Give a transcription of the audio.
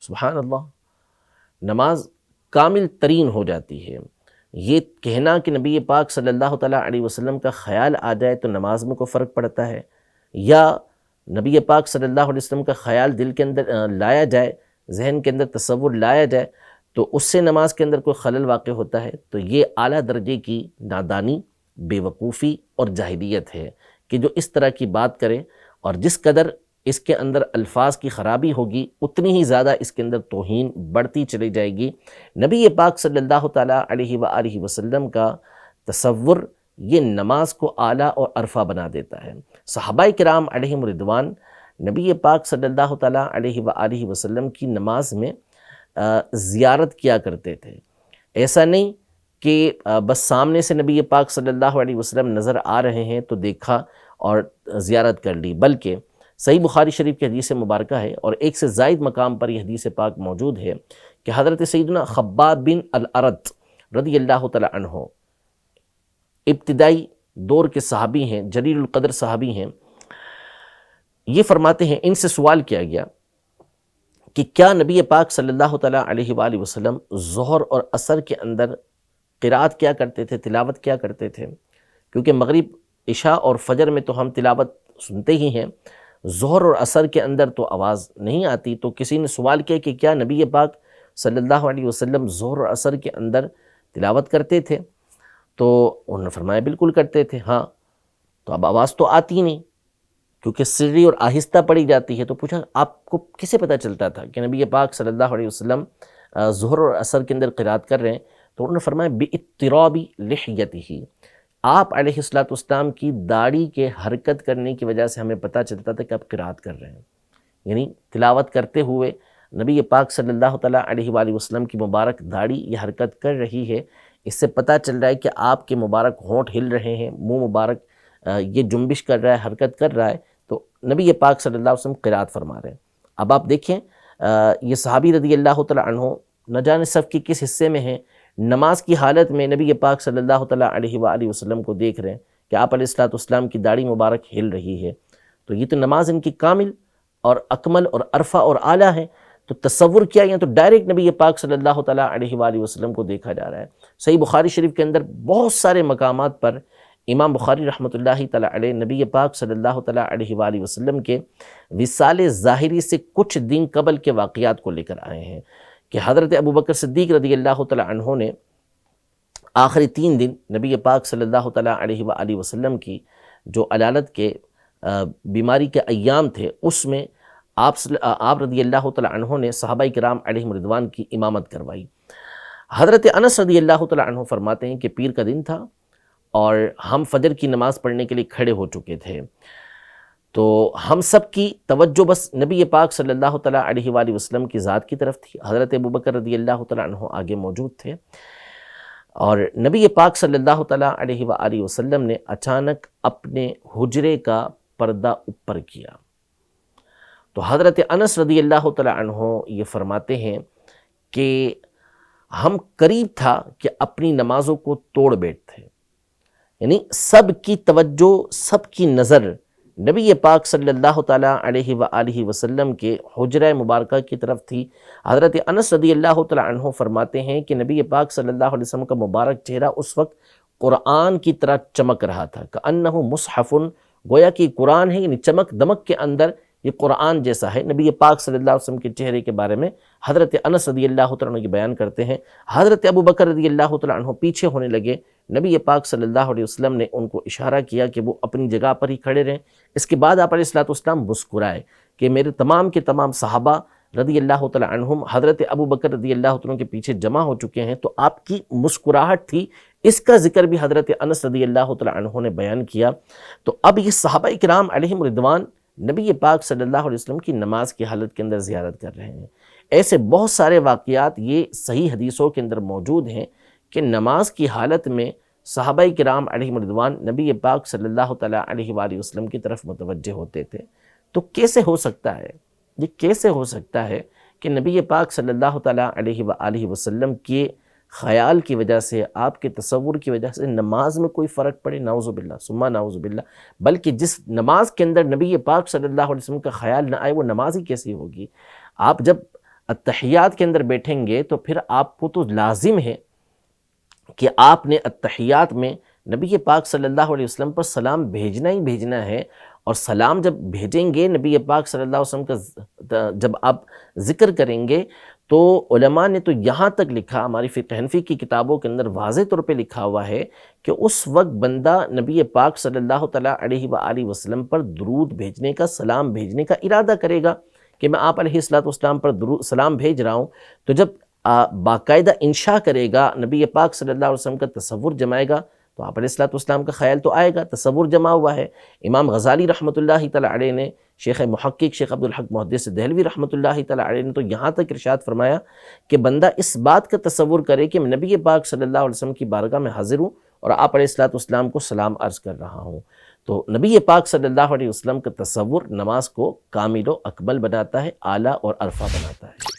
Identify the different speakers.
Speaker 1: سبحان اللہ، نماز کامل ترین ہو جاتی ہے۔ یہ کہنا کہ نبی پاک صلی اللہ تعالیٰ علیہ وسلم کا خیال آ جائے تو نماز میں کوئی فرق پڑتا ہے، یا نبی پاک صلی اللہ علیہ وسلم کا خیال دل کے اندر لایا جائے، ذہن کے اندر تصور لایا جائے تو اس سے نماز کے اندر کوئی خلل واقع ہوتا ہے، تو یہ اعلیٰ درجے کی نادانی، بے وقوفی اور جاہلیت ہے کہ جو اس طرح کی بات کرے، اور جس قدر اس کے اندر الفاظ کی خرابی ہوگی اتنی ہی زیادہ اس کے اندر توہین بڑھتی چلی جائے گی۔ نبی پاک صلی اللہ تعالیٰ علیہ وآلہ وسلم کا تصور یہ نماز کو اعلیٰ اور عرفہ بنا دیتا ہے۔ صحابہ کرام علیہم رضوان نبی پاک صلی اللہ تعالیٰ علیہ وآلہ وسلم کی نماز میں زیارت کیا کرتے تھے۔ ایسا نہیں کہ بس سامنے سے نبی پاک صلی اللہ علیہ وسلم نظر آ رہے ہیں تو دیکھا اور زیارت کر لی، بلکہ صحیح بخاری شریف کی حدیث مبارکہ ہے، اور ایک سے زائد مقام پر یہ حدیث پاک موجود ہے کہ حضرت سیدنا خباب بن الارت رضی اللہ تعالی عنہ ابتدائی دور کے صحابی ہیں، جلیل القدر صحابی ہیں، یہ فرماتے ہیں، ان سے سوال کیا گیا کہ کیا نبی پاک صلی اللہ تعالیٰ علیہ وآلہ وسلم ظہر اور عصر کے اندر قرات کیا کرتے تھے، تلاوت کیا کرتے تھے؟ کیونکہ مغرب، عشاء اور فجر میں تو ہم تلاوت سنتے ہی ہیں، ظہر اور عصر کے اندر تو آواز نہیں آتی۔ تو کسی نے سوال کیا کہ کیا نبی پاک صلی اللہ علیہ وسلم ظہر اور عصر کے اندر تلاوت کرتے تھے؟ تو انہوں نے فرمایا بالکل کرتے تھے، ہاں۔ تو اب آواز تو آتی نہیں کیونکہ سری اور آہستہ پڑھی جاتی ہے، تو پوچھا آپ کو کسے پتہ چلتا تھا کہ نبی پاک صلی اللہ علیہ وسلم ظہر اور عصر کے اندر قرات کر رہے ہیں؟ تو انہوں نے فرمایا بِاِطِّرَابِ لِحْيَتِهِ، آپ علیہ السلام کی داڑھی کے حرکت کرنے کی وجہ سے ہمیں پتہ چلتا تھا کہ آپ قرات کر رہے ہیں، یعنی تلاوت کرتے ہوئے نبی پاک صلی اللہ تعالیٰ علیہ وآلہ وسلم کی مبارک داڑھی یہ حرکت کر رہی ہے، اس سے پتہ چل رہا ہے کہ آپ کے مبارک ہونٹ ہل رہے ہیں، منہ مبارک یہ جنبش کر رہا ہے، حرکت کر رہا ہے، تو نبی پاک صلی اللہ علیہ وسلم قرات فرما رہے ہیں۔ اب آپ دیکھیں یہ صحابی رضی اللہ تعالیٰ عنہ نہ جانے صف کے کس حصے میں ہیں، نماز کی حالت میں نبی پاک صلی اللہ تعالیٰ علیہ وآلہ وسلم کو دیکھ رہے ہیں کہ آپ علیہ السلام کی داڑھی مبارک ہل رہی ہے، تو یہ تو نماز ان کی کامل اور اکمل اور عرفہ اور اعلیٰ ہے۔ تو تصور کیا، یا تو ڈائریکٹ نبی پاک صلی اللہ تعالیٰ علیہ وآلہ وسلم کو دیکھا جا رہا ہے۔ صحیح بخاری شریف کے اندر بہت سارے مقامات پر امام بخاری رحمۃ اللہ تعالیٰ علیہ نبی پاک صلی اللہ تعالیٰ علیہ وآلہ وسلم کے وصال ظاہری سے کچھ دن قبل کے واقعات کو لے کر آئے ہیں کہ حضرت ابوبکر صدیق رضی اللہ تعالیٰ عنہ نے آخری 3 دن نبی پاک صلی اللہ تعالیٰ علیہ وآلہ وسلم کی جو علالت کے بیماری کے ایام تھے، اس میں آپ رضی اللہ تعالیٰ عنہ نے صحابہ کرام علیہم رضوان کی امامت کروائی۔ حضرت انس رضی اللہ تعالیٰ عنہ فرماتے ہیں کہ پیر کا دن تھا اور ہم فجر کی نماز پڑھنے کے لیے کھڑے ہو چکے تھے، تو ہم سب کی توجہ بس نبی پاک صلی اللہ تعالیٰ علیہ وآلہ وسلم کی ذات کی طرف تھی۔ حضرت ابوبکر رضی اللہ تعالیٰ عنہ آگے موجود تھے، اور نبی پاک صلی اللہ تعالیٰ علیہ وآلہ وسلم نے اچانک اپنے حجرے کا پردہ اوپر کیا، تو حضرت انس رضی اللہ تعالیٰ عنہ یہ فرماتے ہیں کہ ہم قریب تھا کہ اپنی نمازوں کو توڑ بیٹھتے، یعنی سب کی توجہ، سب کی نظر نبی پاک صلی اللہ تعالیٰ علیہ وآلہ وسلم کے حجرہ مبارکہ کی طرف تھی۔ حضرت انس رضی اللہ تعالیٰ عنہ فرماتے ہیں کہ نبی پاک صلی اللہ علیہ وسلم کا مبارک چہرہ اس وقت قرآن کی طرح چمک رہا تھا، کأنہ مصحف، گویا کہ قرآن ہے، یعنی چمک دمک کے اندر یہ قرآن جیسا ہے۔ نبی پاک صلی اللہ علیہ وسلم کے چہرے کے بارے میں حضرت انس رضی اللہ تعالیٰ عنہ کی بیان کرتے ہیں۔ حضرت ابوبکر رضی اللہ تعالیٰ عنہ پیچھے ہونے لگے، نبی پاک صلی اللہ علیہ وسلم نے ان کو اشارہ کیا کہ وہ اپنی جگہ پر ہی کھڑے رہیں۔ اس کے بعد آپ علیہ السلام مسکرائے کہ میرے تمام کے تمام صحابہ رضی اللہ تعالیٰ عنہم حضرت ابوبکر رضی اللہ تعالیٰ عنہ کے پیچھے جمع ہو چکے ہیں، تو آپ کی مسکراہٹ تھی، اس کا ذکر بھی حضرت انس رضی اللہ تعالیٰ عنہ نے بیان کیا۔ تو اب یہ صحابہ کرام علیہم رضوان نبی پاک صلی اللہ علیہ وسلم کی نماز کی حالت کے اندر زیارت کر رہے ہیں۔ ایسے بہت سارے واقعات یہ صحیح حدیثوں کے اندر موجود ہیں کہ نماز کی حالت میں صحابہ کرام علیہم رضوان نبی پاک صلی اللہ تعالیٰ علیہ وآلہ وسلم کی طرف متوجہ ہوتے تھے۔ تو کیسے ہو سکتا ہے، یہ کیسے ہو سکتا ہے کہ نبی پاک صلی اللہ تعالیٰ علیہ وآلہ وسلم کے خیال کی وجہ سے، آپ کے تصور کی وجہ سے نماز میں کوئی فرق پڑے؟ نعوذ باللہ ثم نعوذ باللہ۔ بلکہ جس نماز کے اندر نبی پاک صلی اللہ علیہ وسلم کا خیال نہ آئے وہ نماز ہی کیسی ہوگی؟ آپ جب اتحیات کے اندر بیٹھیں گے تو پھر آپ کو تو لازم ہے کہ آپ نے اتحیات میں نبی پاک صلی اللہ علیہ وسلم پر سلام بھیجنا ہی بھیجنا ہے، اور سلام جب بھیجیں گے نبی پاک صلی اللہ علیہ وسلم کا جب آپ ذکر کریں گے تو علماء نے تو یہاں تک لکھا، ہماری فقہ حنفی کی کتابوں کے اندر واضح طور پہ لکھا ہوا ہے کہ اس وقت بندہ نبی پاک صلی اللہ تعالیٰ علیہ وآلہ وسلم پر درود بھیجنے کا، سلام بھیجنے کا ارادہ کرے گا کہ میں آپ علیہ السلام پر سلام بھیج رہا ہوں، تو جب باقاعدہ انشاء کرے گا، نبی پاک صلی اللہ علیہ وسلم کا تصور جمائے گا، تو آپ علیہ السلام کا خیال تو آئے گا، تصور جمع ہوا ہے۔ امام غزالی رحمۃ اللہ تعالیٰ علیہ نے، شیخ محقق شیخ عبدالحق محدث دہلوی رحمۃ اللہ تعالیٰ علیہ نے تو یہاں تک ارشاد فرمایا کہ بندہ اس بات کا تصور کرے کہ میں نبی پاک صلی اللہ علیہ وسلم کی بارگاہ میں حاضر ہوں اور آپ علیہ السلام کو سلام عرض کر رہا ہوں۔ تو نبی پاک صلی اللہ علیہ وسلم کا تصور نماز کو کامل و اکمل بناتا ہے، اعلیٰ اور ارفع بناتا ہے۔